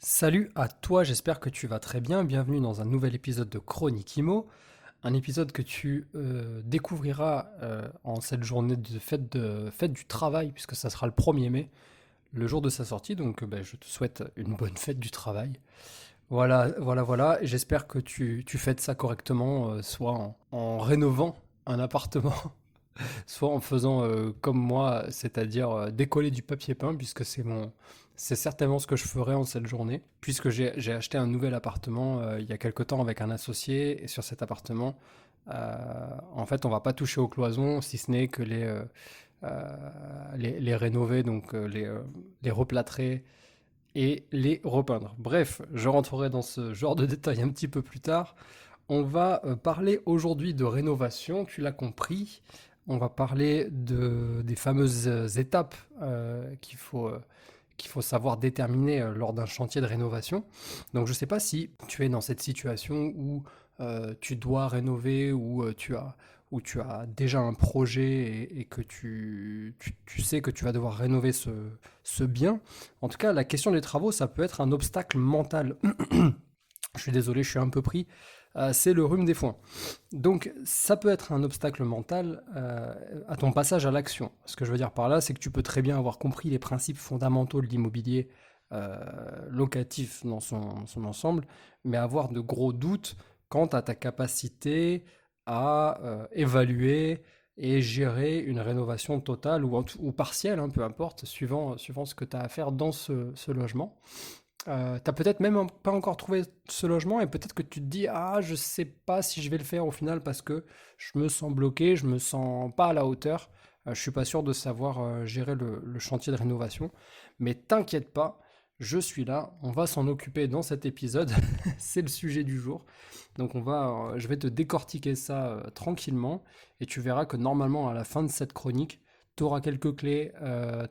Salut à toi, j'espère que tu vas très bien. Bienvenue dans un nouvel épisode de Chronique Imo, un épisode que tu découvriras en cette journée de fête du travail, puisque ça sera le 1er mai, le jour de sa sortie. Donc ben, je te souhaite une bonne fête du travail. Voilà, voilà, voilà. Et j'espère que tu fêtes ça correctement, soit en rénovant un appartement, soit en faisant comme moi, c'est-à-dire décoller du papier peint, puisque c'est certainement ce que je ferai en cette journée, puisque j'ai acheté un nouvel appartement il y a quelque temps avec un associé, et sur cet appartement, en fait, on va pas toucher aux cloisons, si ce n'est que euh, les rénover, donc les replâtrer et les repeindre. Bref, je rentrerai dans ce genre de détails un petit peu plus tard. On va parler aujourd'hui de rénovation, tu l'as compris. On va parler des fameuses étapes qu'il faut savoir déterminer lors d'un chantier de rénovation. Donc je ne sais pas si tu es dans cette situation où tu dois rénover, où tu as déjà un projet et que tu sais que tu vas devoir rénover ce bien. En tout cas, la question des travaux, ça peut être un obstacle mental. Je suis désolé, je suis un peu pris. C'est le rhume des foins. Donc, ça peut être un obstacle mental à ton passage à l'action. Ce que je veux dire par là, c'est que tu peux très bien avoir compris les principes fondamentaux de l'immobilier locatif dans son ensemble, mais avoir de gros doutes quant à ta capacité à évaluer et gérer une rénovation totale ou partielle, hein, peu importe, suivant ce que tu as à faire dans ce logement. T'as peut-être même pas encore trouvé ce logement et peut-être que tu te dis: «Ah, je sais pas si je vais le faire au final parce que je me sens bloqué, je me sens pas à la hauteur, je suis pas sûr de savoir, gérer le chantier de rénovation». Mais t'inquiète pas, je suis là, on va s'en occuper dans cet épisode, c'est le sujet du jour. Donc je vais te décortiquer ça, tranquillement et tu verras que normalement à la fin de cette chronique, tu auras quelques clés,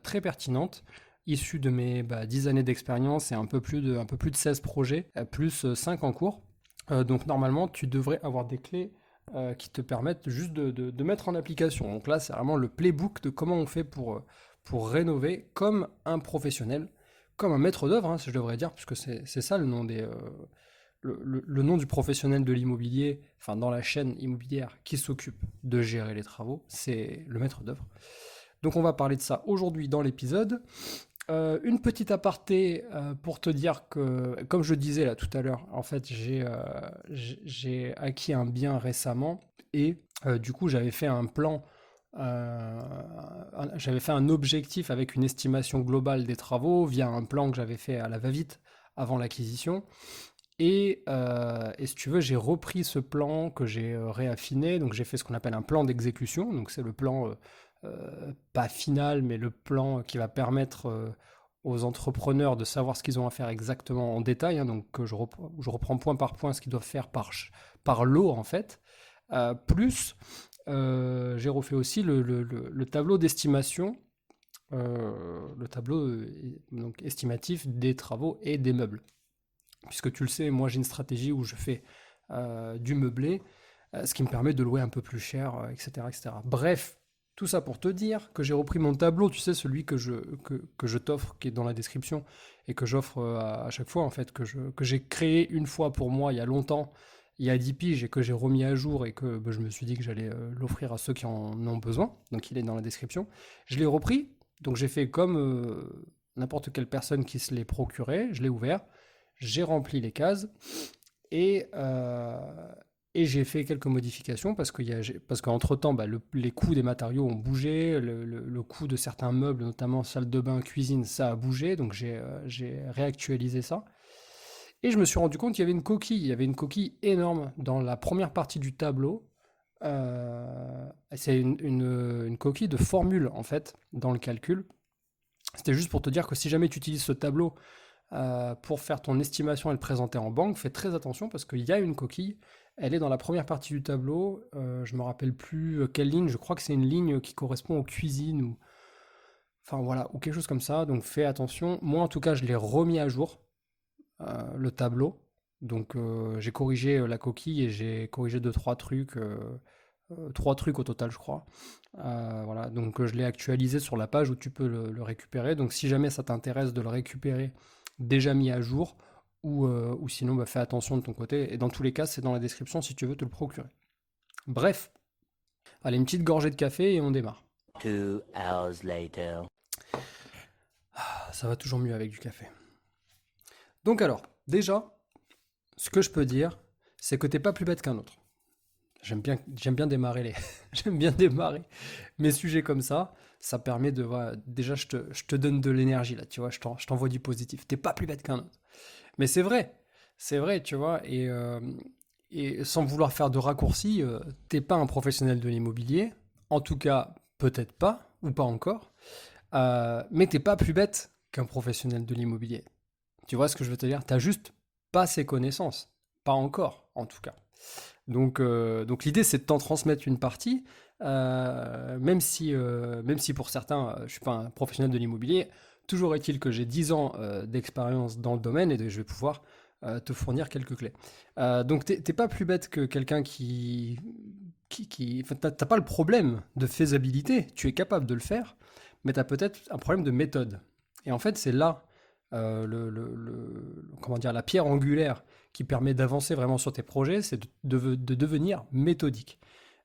très pertinentes issu de mes 10 années d'expérience et un peu plus de 16 projets, plus 5 en cours. Donc normalement, tu devrais avoir des clés qui te permettent juste de mettre en application. Donc là, c'est vraiment le playbook de comment on fait pour rénover comme un professionnel, comme un maître d'œuvre, hein, si je devrais dire, puisque c'est ça le nom le nom du professionnel de l'immobilier, enfin dans la chaîne immobilière qui s'occupe de gérer les travaux, c'est le maître d'œuvre. Donc on va parler de ça aujourd'hui dans l'épisode. Une petite aparté pour te dire que, comme je disais là tout à l'heure, en fait, j'ai acquis un bien récemment et du coup, j'avais fait un objectif avec une estimation globale des travaux via un plan que j'avais fait à la va-vite avant l'acquisition. Et si tu veux, j'ai repris ce plan que j'ai réaffiné. Donc j'ai fait ce qu'on appelle un plan d'exécution. Donc c'est le plan pas final, mais le plan qui va permettre aux entrepreneurs de savoir ce qu'ils ont à faire exactement en détail, hein, donc je reprends point par point ce qu'ils doivent faire par lot en fait. Plus, j'ai refait aussi le tableau d'estimation, le tableau donc estimatif des travaux et des meubles. Puisque tu le sais, moi j'ai une stratégie où je fais du meublé, ce qui me permet de louer un peu plus cher, etc., etc. Bref, tout ça pour te dire que j'ai repris mon tableau, tu sais, celui que je t'offre, qui est dans la description, et que j'offre à chaque fois, en fait, que j'ai créé une fois pour moi il y a longtemps, il y a 10 piges, et que j'ai remis à jour, et que je me suis dit que j'allais l'offrir à ceux qui en ont besoin. Donc il est dans la description. Je l'ai repris, donc j'ai fait comme n'importe quelle personne qui se l'est procuré, je l'ai ouvert, j'ai rempli les cases et, euh, et j'ai fait quelques modifications parce qu'entre-temps, les coûts des matériaux ont bougé, le coût de certains meubles, notamment salle de bain, cuisine, ça a bougé, donc j'ai réactualisé ça. Et je me suis rendu compte qu'il y avait une coquille, il y avait une coquille énorme dans la première partie du tableau. C'est une coquille de formule en fait dans le calcul. C'était juste pour te dire que si jamais tu utilises ce tableau pour faire ton estimation et le présenter en banque, fais très attention parce qu'il y a une coquille. Elle est dans la première partie du tableau. Je me rappelle plus quelle ligne. Je crois que c'est une ligne qui correspond aux cuisines ou enfin voilà ou quelque chose comme ça. Donc fais attention. Moi en tout cas, je l'ai remis à jour le tableau. Donc j'ai corrigé la coquille et j'ai corrigé deux trois trucs au total, je crois. Voilà, donc je l'ai actualisé sur la page où tu peux le récupérer. Donc si jamais ça t'intéresse de le récupérer déjà mis à jour, ou sinon bah, fais attention de ton côté. Et dans tous les cas, c'est dans la description si tu veux te le procurer. Bref, allez, une petite gorgée de café et on démarre. 2 hours later. Ah, ça va toujours mieux avec du café. Donc alors, déjà, ce que je peux dire, c'est que t'es pas plus bête qu'un autre. J'aime bien démarrer j'aime bien démarrer mes sujets comme ça. Ça permet de, voilà, déjà, je te donne de l'énergie là, tu vois, je t'envoie du positif. T'es pas plus bête qu'un autre. Mais c'est vrai, tu vois, et sans vouloir faire de raccourcis, t'es pas un professionnel de l'immobilier, en tout cas, peut-être pas, ou pas encore, mais t'es pas plus bête qu'un professionnel de l'immobilier. Tu vois ce que je veux te dire? T'as juste pas ces connaissances, pas encore, en tout cas. Donc l'idée, c'est de t'en transmettre une partie, même si pour certains, je suis pas un professionnel de l'immobilier, toujours est-il que j'ai 10 ans d'expérience dans le domaine et je vais pouvoir te fournir quelques clés. Donc t'es pas plus bête que quelqu'un enfin, t'as pas le problème de faisabilité, tu es capable de le faire, mais tu as peut-être un problème de méthode. Et en fait, c'est là comment dire, la pierre angulaire qui permet d'avancer vraiment sur tes projets, c'est de devenir méthodique.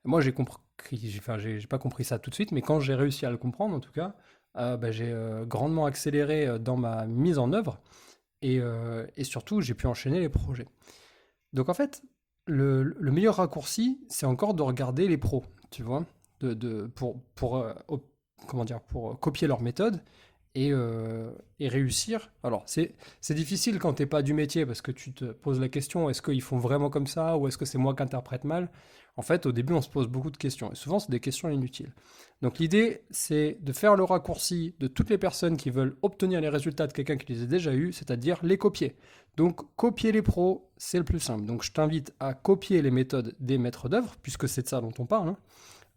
Moi, j'ai pas compris ça tout de suite, mais quand j'ai réussi à le comprendre, en tout cas, bah, j'ai grandement accéléré dans ma mise en œuvre et surtout, j'ai pu enchaîner les projets. Donc en fait, le meilleur raccourci, c'est encore de regarder les pros, tu vois, comment dire, pour copier leur méthode et réussir. Alors, c'est difficile quand t'es pas du métier parce que tu te poses la question, est-ce qu'ils font vraiment comme ça ou est-ce que c'est moi qui interprète mal? En fait, au début, on se pose beaucoup de questions et souvent, c'est des questions inutiles. Donc, l'idée, c'est de faire le raccourci de toutes les personnes qui veulent obtenir les résultats de quelqu'un qui les a déjà eus, c'est-à-dire les copier. Donc, copier les pros, c'est le plus simple. Donc, je t'invite à copier les méthodes des maîtres d'œuvre, puisque c'est de ça dont on parle,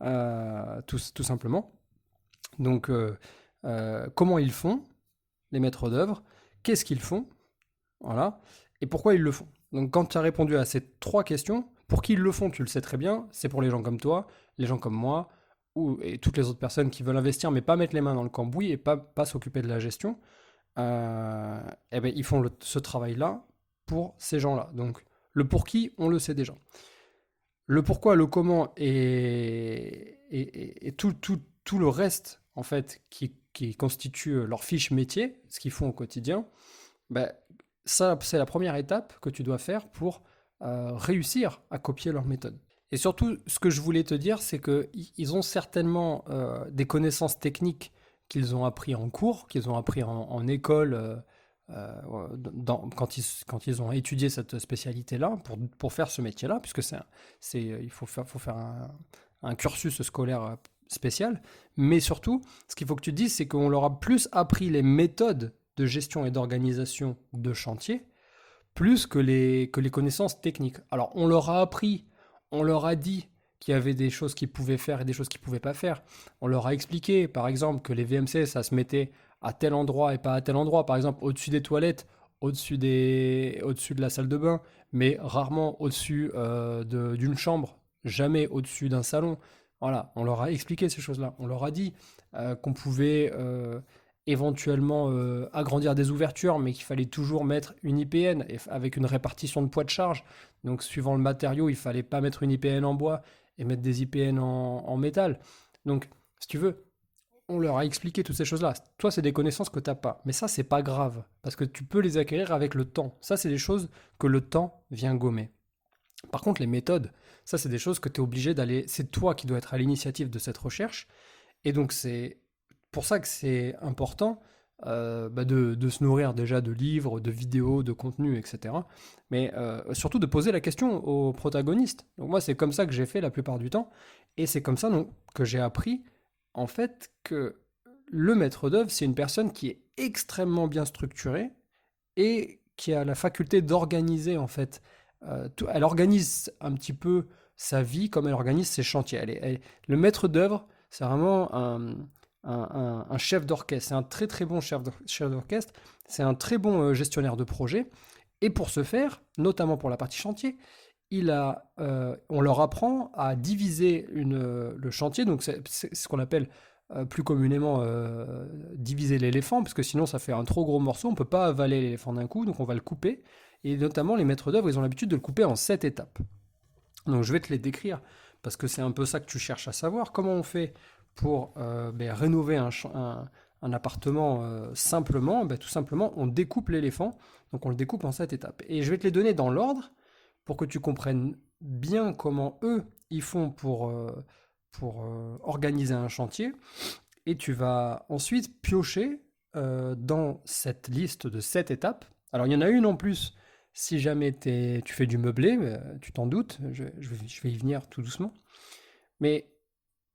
hein, tout simplement. Donc, comment ils font, les maîtres d'œuvre, qu'est-ce qu'ils font, voilà, et pourquoi ils le font. Donc quand tu as répondu à ces trois questions, pour qui ils le font, tu le sais très bien, c'est pour les gens comme toi, les gens comme moi, et toutes les autres personnes qui veulent investir mais pas mettre les mains dans le cambouis et pas s'occuper de la gestion, eh ben, ils font ce travail-là pour ces gens-là. Donc le pour qui, on le sait déjà. Le pourquoi, le comment et tout le reste, en fait, qui constitue leur fiche métier, ce qu'ils font au quotidien, ben, ça, c'est la première étape que tu dois faire pour réussir à copier leur méthode. Et surtout, ce que je voulais te dire, c'est qu'ils ont certainement des connaissances techniques qu'ils ont appris en cours, qu'ils ont appris en école, quand ils ont étudié cette spécialité-là pour faire ce métier-là, puisque il faut faire un cursus scolaire spécial. Mais surtout, ce qu'il faut que tu te dises, c'est qu'on leur a plus appris les méthodes de gestion et d'organisation de chantier, plus que les connaissances techniques. Alors, on leur a appris, on leur a dit qu'il y avait des choses qu'ils pouvaient faire et des choses qu'ils ne pouvaient pas faire. On leur a expliqué, par exemple, que les VMC, ça se mettait à tel endroit et pas à tel endroit. Par exemple, au-dessus des toilettes, au-dessus de la salle de bain, mais rarement au-dessus d'une chambre, jamais au-dessus d'un salon. Voilà, on leur a expliqué ces choses-là. On leur a dit qu'on pouvait éventuellement agrandir des ouvertures, mais qu'il fallait toujours mettre une IPN avec une répartition de poids de charge. Donc, suivant le matériau, il fallait pas mettre une IPN en bois et mettre des IPN en métal. Donc, si tu veux, on leur a expliqué toutes ces choses-là. Toi, c'est des connaissances que tu n'as pas. Mais ça, c'est pas grave, parce que tu peux les acquérir avec le temps. Ça, c'est des choses que le temps vient gommer. Par contre, les méthodes, ça, c'est des choses que tu es obligé d'aller. C'est toi qui dois être à l'initiative de cette recherche. Et donc, c'est pour ça que c'est important de se nourrir déjà de livres, de vidéos, de contenus, etc. Mais surtout de poser la question aux protagonistes. Donc moi, c'est comme ça que j'ai fait la plupart du temps. Et c'est comme ça donc, que j'ai appris, en fait, que le maître d'œuvre, c'est une personne qui est extrêmement bien structurée et qui a la faculté d'organiser, en fait. Elle organise un petit peu sa vie comme elle organise ses chantiers. Le maître d'œuvre, c'est vraiment un chef d'orchestre. C'est un très très bon chef d'orchestre. C'est un très bon gestionnaire de projet. Et pour ce faire, notamment pour la partie chantier, on leur apprend à diviser le chantier. Donc c'est ce qu'on appelle plus communément diviser l'éléphant, parce que sinon ça fait un trop gros morceau, on ne peut pas avaler l'éléphant d'un coup, donc on va le couper. Et notamment les maîtres d'œuvre, ils ont l'habitude de le couper en 7 étapes. Donc je vais te les décrire, parce que c'est un peu ça que tu cherches à savoir. Comment on fait pour rénover un appartement simplement? Tout simplement, on découpe l'éléphant, donc on le découpe en 7 étapes. Et je vais te les donner dans l'ordre, pour que tu comprennes bien comment eux, ils font pour organiser un chantier. Et tu vas ensuite piocher dans cette liste de 7 étapes. Alors il y en a une en plus si jamais tu fais du meublé, tu t'en doutes, je vais y venir tout doucement. Mais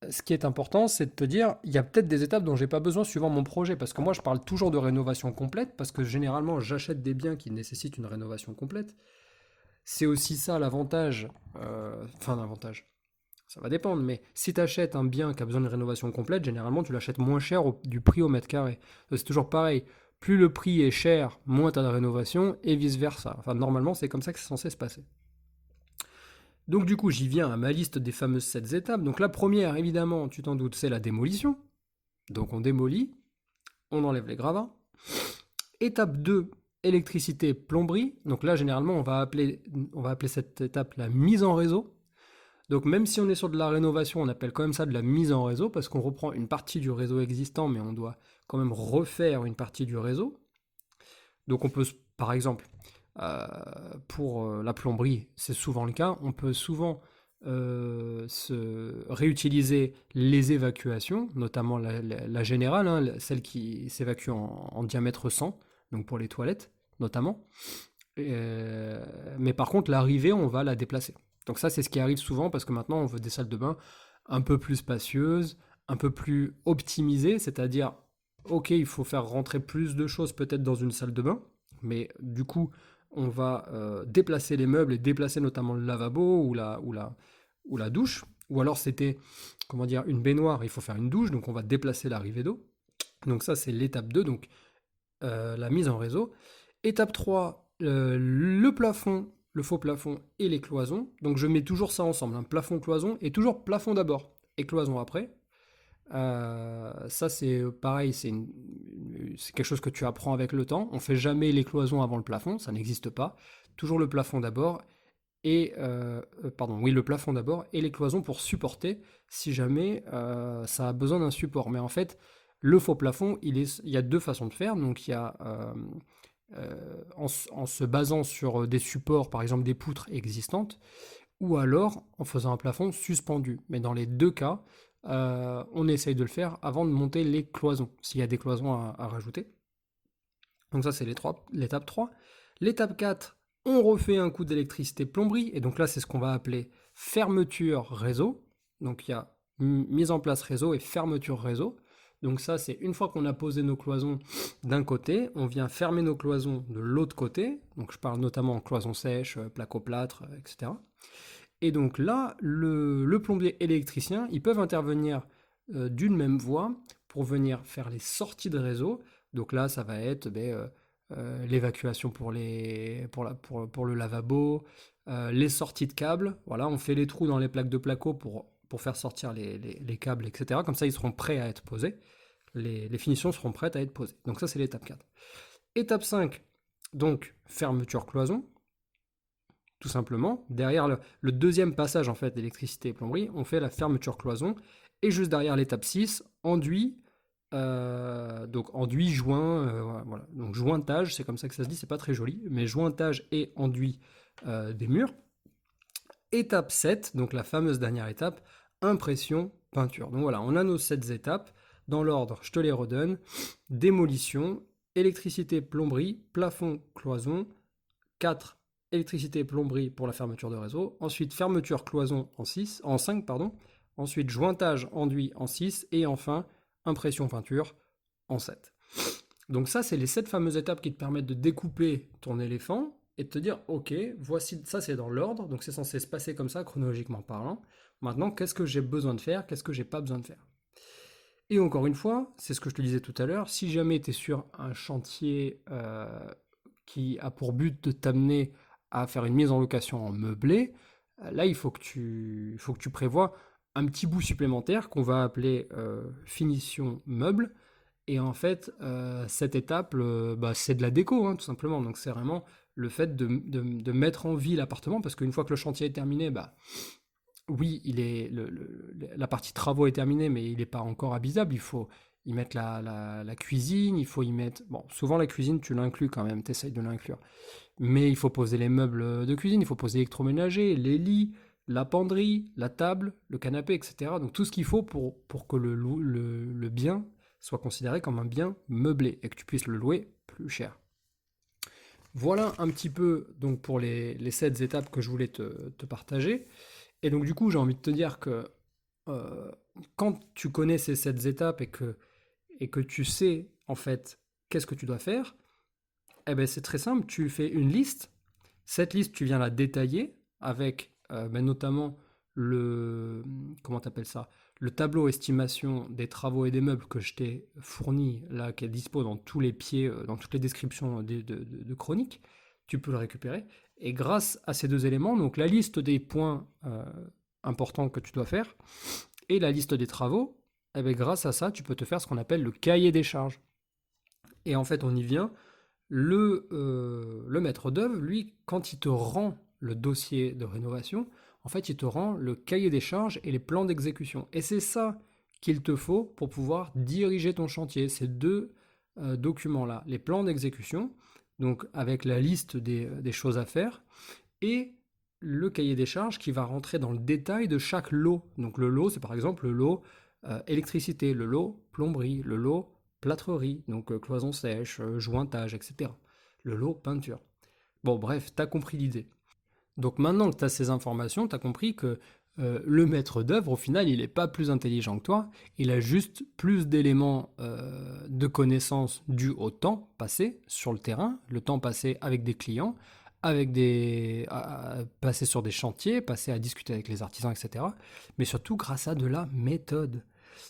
ce qui est important, c'est de te dire, il y a peut-être des étapes dont j'ai pas besoin suivant mon projet, parce que moi je parle toujours de rénovation complète, parce que généralement j'achète des biens qui nécessitent une rénovation complète. C'est aussi ça l'avantage, enfin l'avantage, ça va dépendre, mais si tu achètes un bien qui a besoin de rénovation complète, généralement tu l'achètes moins cher du prix au mètre carré. C'est toujours pareil. Plus le prix est cher, moins tu as de rénovation, et vice-versa. Enfin, normalement, c'est comme ça que c'est censé se passer. Donc du coup, j'y viens à ma liste des fameuses 7 étapes. Donc la première, évidemment, tu t'en doutes, c'est la démolition. Donc on démolit, on enlève les gravats. Étape 2, électricité, plomberie. Donc là, généralement, on va appeler cette étape la mise en réseau. Donc même si on est sur de la rénovation, on appelle quand même ça de la mise en réseau, parce qu'on reprend une partie du réseau existant, mais on doit quand même refaire une partie du réseau. Donc on peut, par exemple, pour la plomberie, c'est souvent le cas, on peut souvent se réutiliser les évacuations, notamment la générale, hein, celle qui s'évacue en diamètre 100, donc pour les toilettes notamment. Mais par contre, l'arrivée, on va la déplacer. Donc ça, c'est ce qui arrive souvent parce que maintenant, on veut des salles de bain un peu plus spacieuses, un peu plus optimisées, c'est-à-dire, ok, il faut faire rentrer plus de choses peut-être dans une salle de bain, mais du coup, on va déplacer les meubles et déplacer notamment le lavabo ou la douche. Ou alors c'était, comment dire, une baignoire, il faut faire une douche, donc on va déplacer l'arrivée d'eau. Donc ça, c'est l'étape 2, donc la mise en réseau. Étape 3, le plafond, le faux plafond et les cloisons. Donc je mets toujours ça ensemble, hein, plafond, cloison, et toujours plafond d'abord et cloison après. Ça c'est pareil, c'est quelque chose que tu apprends avec le temps. On fait jamais les cloisons avant le plafond, ça n'existe pas. Toujours le plafond d'abord et pardon, oui le plafond d'abord et les cloisons pour supporter si jamais ça a besoin d'un support. Mais en fait, le faux plafond, il y a deux façons de faire. Donc il y a en se basant sur des supports, par exemple des poutres existantes, ou alors en faisant un plafond suspendu. Mais dans les deux cas, on essaye de le faire avant de monter les cloisons, s'il y a des cloisons à rajouter. Donc ça, c'est l'étape 3. L'étape 4, on refait un coup d'électricité plomberie, et donc là, c'est ce qu'on va appeler fermeture réseau. Donc il y a mise en place réseau et fermeture réseau. Donc ça, c'est une fois qu'on a posé nos cloisons d'un côté, on vient fermer nos cloisons de l'autre côté. Donc je parle notamment en cloisons sèches, placo-plâtre, etc. Et donc là, le plombier électricien, ils peuvent intervenir d'une même voie pour venir faire les sorties de réseau. Donc là, ça va être l'évacuation pour le lavabo, les sorties de câbles. Voilà, on fait les trous dans les plaques de placo pour faire sortir les câbles, etc. Comme ça, ils seront prêts à être posés. Les finitions seront prêtes à être posées. Donc ça, c'est l'étape 4. Étape 5, donc fermeture cloison. Tout simplement, derrière le deuxième passage en fait d'électricité et plomberie, on fait la fermeture cloison. Et juste derrière l'étape 6, enduit, donc enduit, joint, voilà. Donc jointage, c'est comme ça que ça se dit, c'est pas très joli, mais jointage et enduit des murs. Étape 7, donc la fameuse dernière étape, impression, peinture. Donc voilà, on a nos 7 étapes. Dans l'ordre, je te les redonne. Démolition, électricité, plomberie, plafond, cloison. 4, électricité, plomberie pour la fermeture de réseau. Ensuite, fermeture, cloison en 5, pardon. Ensuite, jointage, enduit en 6. Et enfin, impression, peinture en 7. Donc ça, c'est les 7 fameuses étapes qui te permettent de découper ton éléphant et de te dire, ok, voici, ça c'est dans l'ordre, donc c'est censé se passer comme ça, chronologiquement parlant. Maintenant, qu'est-ce que j'ai besoin de faire, qu'est-ce que j'ai pas besoin de faire? Et encore une fois, c'est ce que je te disais tout à l'heure, si jamais tu es sur un chantier qui a pour but de t'amener à faire une mise en location en meublé, là il faut que tu prévois un petit bout supplémentaire qu'on va appeler finition meuble. Et en fait, cette étape, bah, c'est de la déco, hein, tout simplement. Donc c'est vraiment le fait de mettre en vie l'appartement, parce qu'une fois que le chantier est terminé, bah, oui, la partie travaux est terminée, mais il n'est pas encore habitable. Il faut y mettre la cuisine, il faut y mettre... Bon, souvent la cuisine, tu l'inclus quand même, tu essayes de l'inclure. Mais il faut poser les meubles de cuisine, il faut poser l'électroménager, les lits, la penderie, la table, le canapé, etc. Donc tout ce qu'il faut pour que le bien soit considéré comme un bien meublé et que tu puisses le louer plus cher. Voilà un petit peu donc pour les 7 étapes que je voulais te partager. Et donc du coup, j'ai envie de te dire que euh, quand tu connais ces 7 étapes et que tu sais en fait qu'est-ce que tu dois faire, eh ben, c'est très simple, tu fais une liste. Cette liste, tu viens la détailler avec ben, notamment le, comment t'appelles ça, le tableau estimation des travaux et des meubles que je t'ai fourni, là, qui est dispo dans tous les pieds, dans toutes les descriptions de chroniques. Tu peux le récupérer. Et grâce à ces deux éléments, donc la liste des points importants que tu dois faire et la liste des travaux, eh ben, grâce à ça, tu peux te faire ce qu'on appelle le cahier des charges. Et en fait, on y vient. Le maître d'œuvre, lui, quand il te rend le dossier de rénovation, en fait, il te rend le cahier des charges et les plans d'exécution. Et c'est ça qu'il te faut pour pouvoir diriger ton chantier, ces deux documents-là. Les plans d'exécution, donc avec la liste des choses à faire, et le cahier des charges qui va rentrer dans le détail de chaque lot. Donc le lot, c'est par exemple le lot électricité, le lot plomberie, le lot plâtrerie, donc cloison sèche, jointage, etc. Le lot peinture. Bon, bref, t'as compris l'idée. Donc maintenant que tu as ces informations, tu as compris que le maître d'œuvre, au final, il n'est pas plus intelligent que toi, il a juste plus d'éléments de connaissances dus au temps passé sur le terrain, le temps passé avec des clients, passé sur des chantiers, passé à discuter avec les artisans, etc. Mais surtout grâce à de la méthode.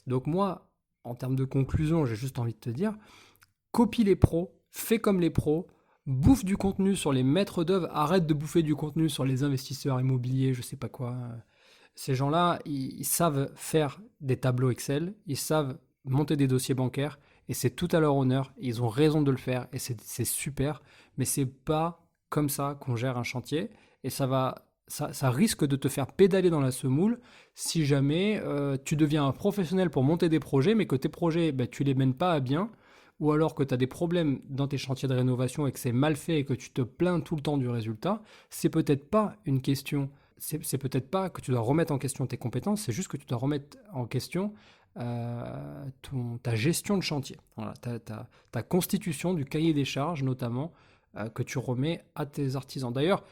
Donc moi, en termes de conclusion, j'ai juste envie de te dire, copie les pros, fais comme les pros, bouffe du contenu sur les maîtres d'œuvre, arrête de bouffer du contenu sur les investisseurs immobiliers, je sais pas quoi. Ces gens-là, ils savent faire des tableaux Excel, ils savent monter des dossiers bancaires, et c'est tout à leur honneur, ils ont raison de le faire, et c'est super, mais c'est pas comme ça qu'on gère un chantier, et ça risque de te faire pédaler dans la semoule si jamais tu deviens un professionnel pour monter des projets, mais que tes projets, ben, tu les mènes pas à bien, ou alors que tu as des problèmes dans tes chantiers de rénovation et que c'est mal fait et que tu te plains tout le temps du résultat, c'est peut-être pas une question, c'est peut-être pas que tu dois remettre en question tes compétences, c'est juste que tu dois remettre en question ta gestion de chantier. Voilà, ta constitution du cahier des charges notamment que tu remets à tes artisans. D'ailleurs,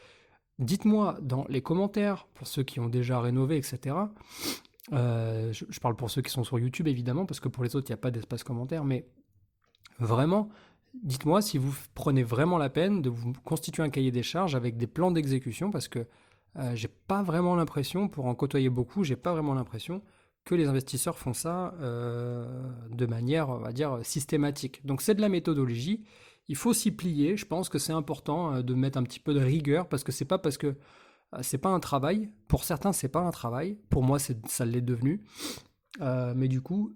dites-moi dans les commentaires, pour ceux qui ont déjà rénové, etc. Je parle pour ceux qui sont sur YouTube évidemment, parce que pour les autres, il n'y a pas d'espace commentaire, mais vraiment, dites-moi si vous prenez vraiment la peine de vous constituer un cahier des charges avec des plans d'exécution, parce que j'ai pas vraiment l'impression, pour en côtoyer beaucoup, j'ai pas vraiment l'impression que les investisseurs font ça de manière, on va dire, systématique. Donc c'est de la méthodologie, il faut s'y plier, je pense que c'est important de mettre un petit peu de rigueur, parce que c'est pas parce que c'est pas un travail, pour certains c'est pas un travail, pour moi ça l'est devenu, mais du coup,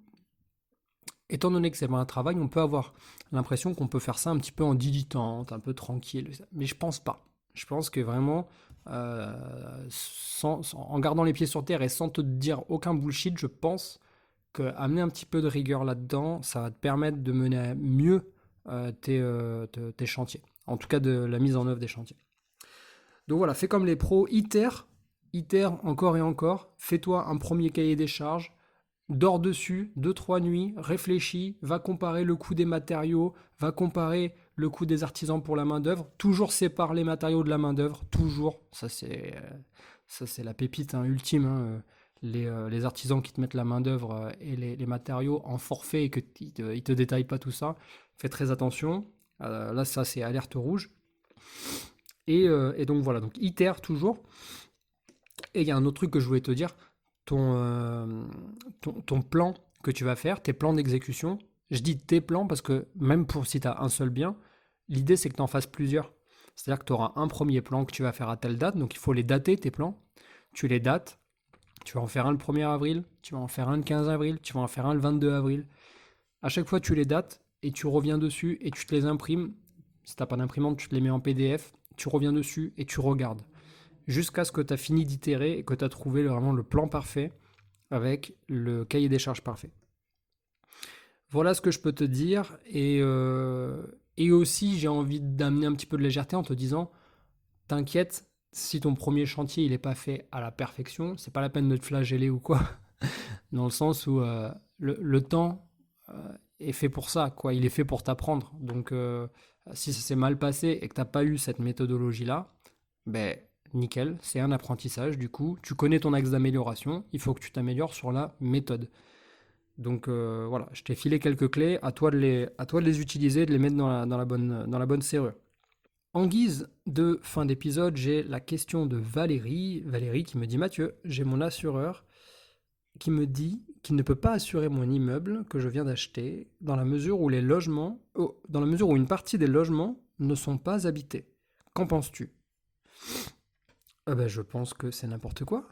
étant donné que c'est pas un travail, on peut avoir l'impression qu'on peut faire ça un petit peu en dilettante, un peu tranquille. Mais je pense pas. Je pense que vraiment, en gardant les pieds sur terre et sans te dire aucun bullshit, je pense qu'amener un petit peu de rigueur là-dedans, ça va te permettre de mener à mieux tes chantiers. En tout cas, de la mise en œuvre des chantiers. Donc voilà, fais comme les pros, itère encore et encore. Fais-toi un premier cahier des charges. Dors dessus, 2-3 nuits, réfléchis, va comparer le coût des matériaux, va comparer le coût des artisans pour la main-d'œuvre. Toujours sépare les matériaux de la main-d'œuvre, toujours. Ça, c'est la pépite ultime. Les artisans qui te mettent la main-d'œuvre et les matériaux en forfait et qu'ils te détaillent pas tout ça. Fais très attention. Là, ça, c'est alerte rouge. Et donc voilà, donc itère toujours. Et il y a un autre truc que je voulais te dire. Ton plan que tu vas faire, tes plans d'exécution, je dis tes plans parce que même pour si tu as un seul bien, l'idée c'est que tu en fasses plusieurs. C'est-à-dire que tu auras un premier plan que tu vas faire à telle date, donc il faut les dater tes plans. Tu les dates, Tu vas en faire un le 1er avril, tu vas en faire un le 15 avril, tu vas en faire un le 22 avril. À chaque fois, tu les dates et tu reviens dessus et tu te les imprimes. Si t'as pas d'imprimante, tu te les mets en PDF, tu reviens dessus et tu regardes. Jusqu'à ce que tu as fini d'itérer et que tu as trouvé vraiment le plan parfait avec le cahier des charges parfait. Voilà ce que je peux te dire. Et aussi, j'ai envie d'amener un petit peu de légèreté en te disant, t'inquiète, si ton premier chantier il n'est pas fait à la perfection, c'est pas la peine de te flageller ou quoi. Dans le sens où le temps est fait pour ça, quoi. Il est fait pour t'apprendre. Donc, si ça s'est mal passé et que t'as pas eu cette méthodologie-là, ben nickel, c'est un apprentissage. Du coup, tu connais ton axe d'amélioration. Il faut que tu t'améliores sur la méthode. Donc voilà, je t'ai filé quelques clés. À toi de les utiliser, de les mettre dans la bonne serrure. En guise de fin d'épisode, j'ai la question de Valérie. Valérie qui me dit: Mathieu, j'ai mon assureur qui me dit qu'il ne peut pas assurer mon immeuble que je viens d'acheter dans la mesure où dans la mesure où une partie des logements ne sont pas habités. Qu'en penses-tu? Je pense que c'est n'importe quoi.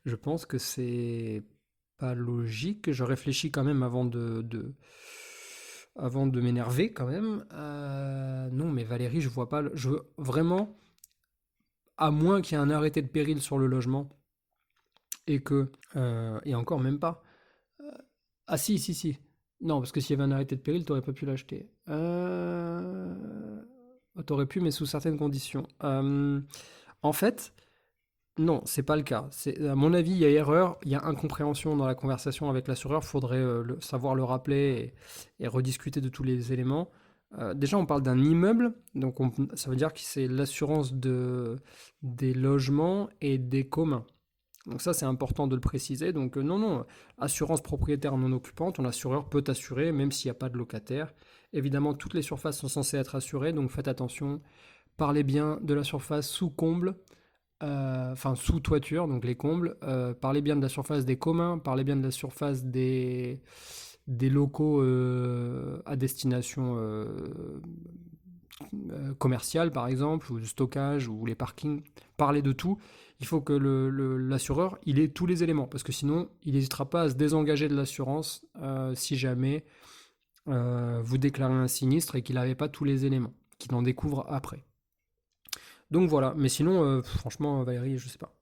Je pense que c'est pas logique. Je réfléchis quand même avant de m'énerver quand même. Non, mais Valérie, je vois pas. Vraiment, à moins qu'il y ait un arrêté de péril sur le logement et encore même pas. Ah si, si, si. Non, parce que s'il y avait un arrêté de péril, t'aurais pas pu l'acheter. T'aurais pu, mais sous certaines conditions. En fait, non, c'est pas le cas. À mon avis, il y a erreur, il y a incompréhension dans la conversation avec l'assureur. Faudrait savoir le rappeler et rediscuter de tous les éléments. Déjà, on parle d'un immeuble, donc ça veut dire que c'est l'assurance des logements et des communs. Donc ça, c'est important de le préciser. Donc non, assurance propriétaire non occupante, ton assureur peut t'assurer même s'il n'y a pas de locataire. Évidemment, toutes les surfaces sont censées être assurées, donc faites attention. Parlez bien de la surface sous comble, enfin sous toiture, donc les combles. Parlez bien de la surface des communs, parlez bien de la surface des locaux à destination commerciale, par exemple, ou de stockage, ou les parkings. Parlez de tout. Il faut que l'assureur il ait tous les éléments, parce que sinon, il n'hésitera pas à se désengager de l'assurance si jamais vous déclarez un sinistre et qu'il n'avait pas tous les éléments, qu'il en découvre après. Donc voilà, mais sinon, franchement, Valérie, je sais pas.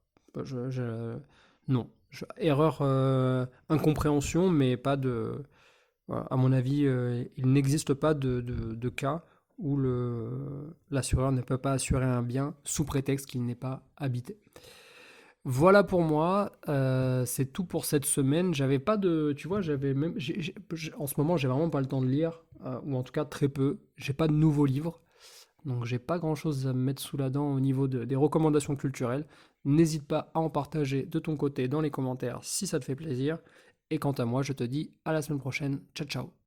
Non. Erreur, incompréhension, mais pas de. Voilà, à mon avis, il n'existe pas de cas où l'assureur ne peut pas assurer un bien sous prétexte qu'il n'est pas habité. Voilà pour moi, c'est tout pour cette semaine. J'avais pas de, tu vois, j'avais même, en ce moment, j'ai vraiment pas le temps de lire, ou en tout cas très peu. J'ai pas de nouveaux livres, donc j'ai pas grand-chose à me mettre sous la dent au niveau des recommandations culturelles. N'hésite pas à en partager de ton côté dans les commentaires si ça te fait plaisir. Et quant à moi, je te dis à la semaine prochaine. Ciao, ciao.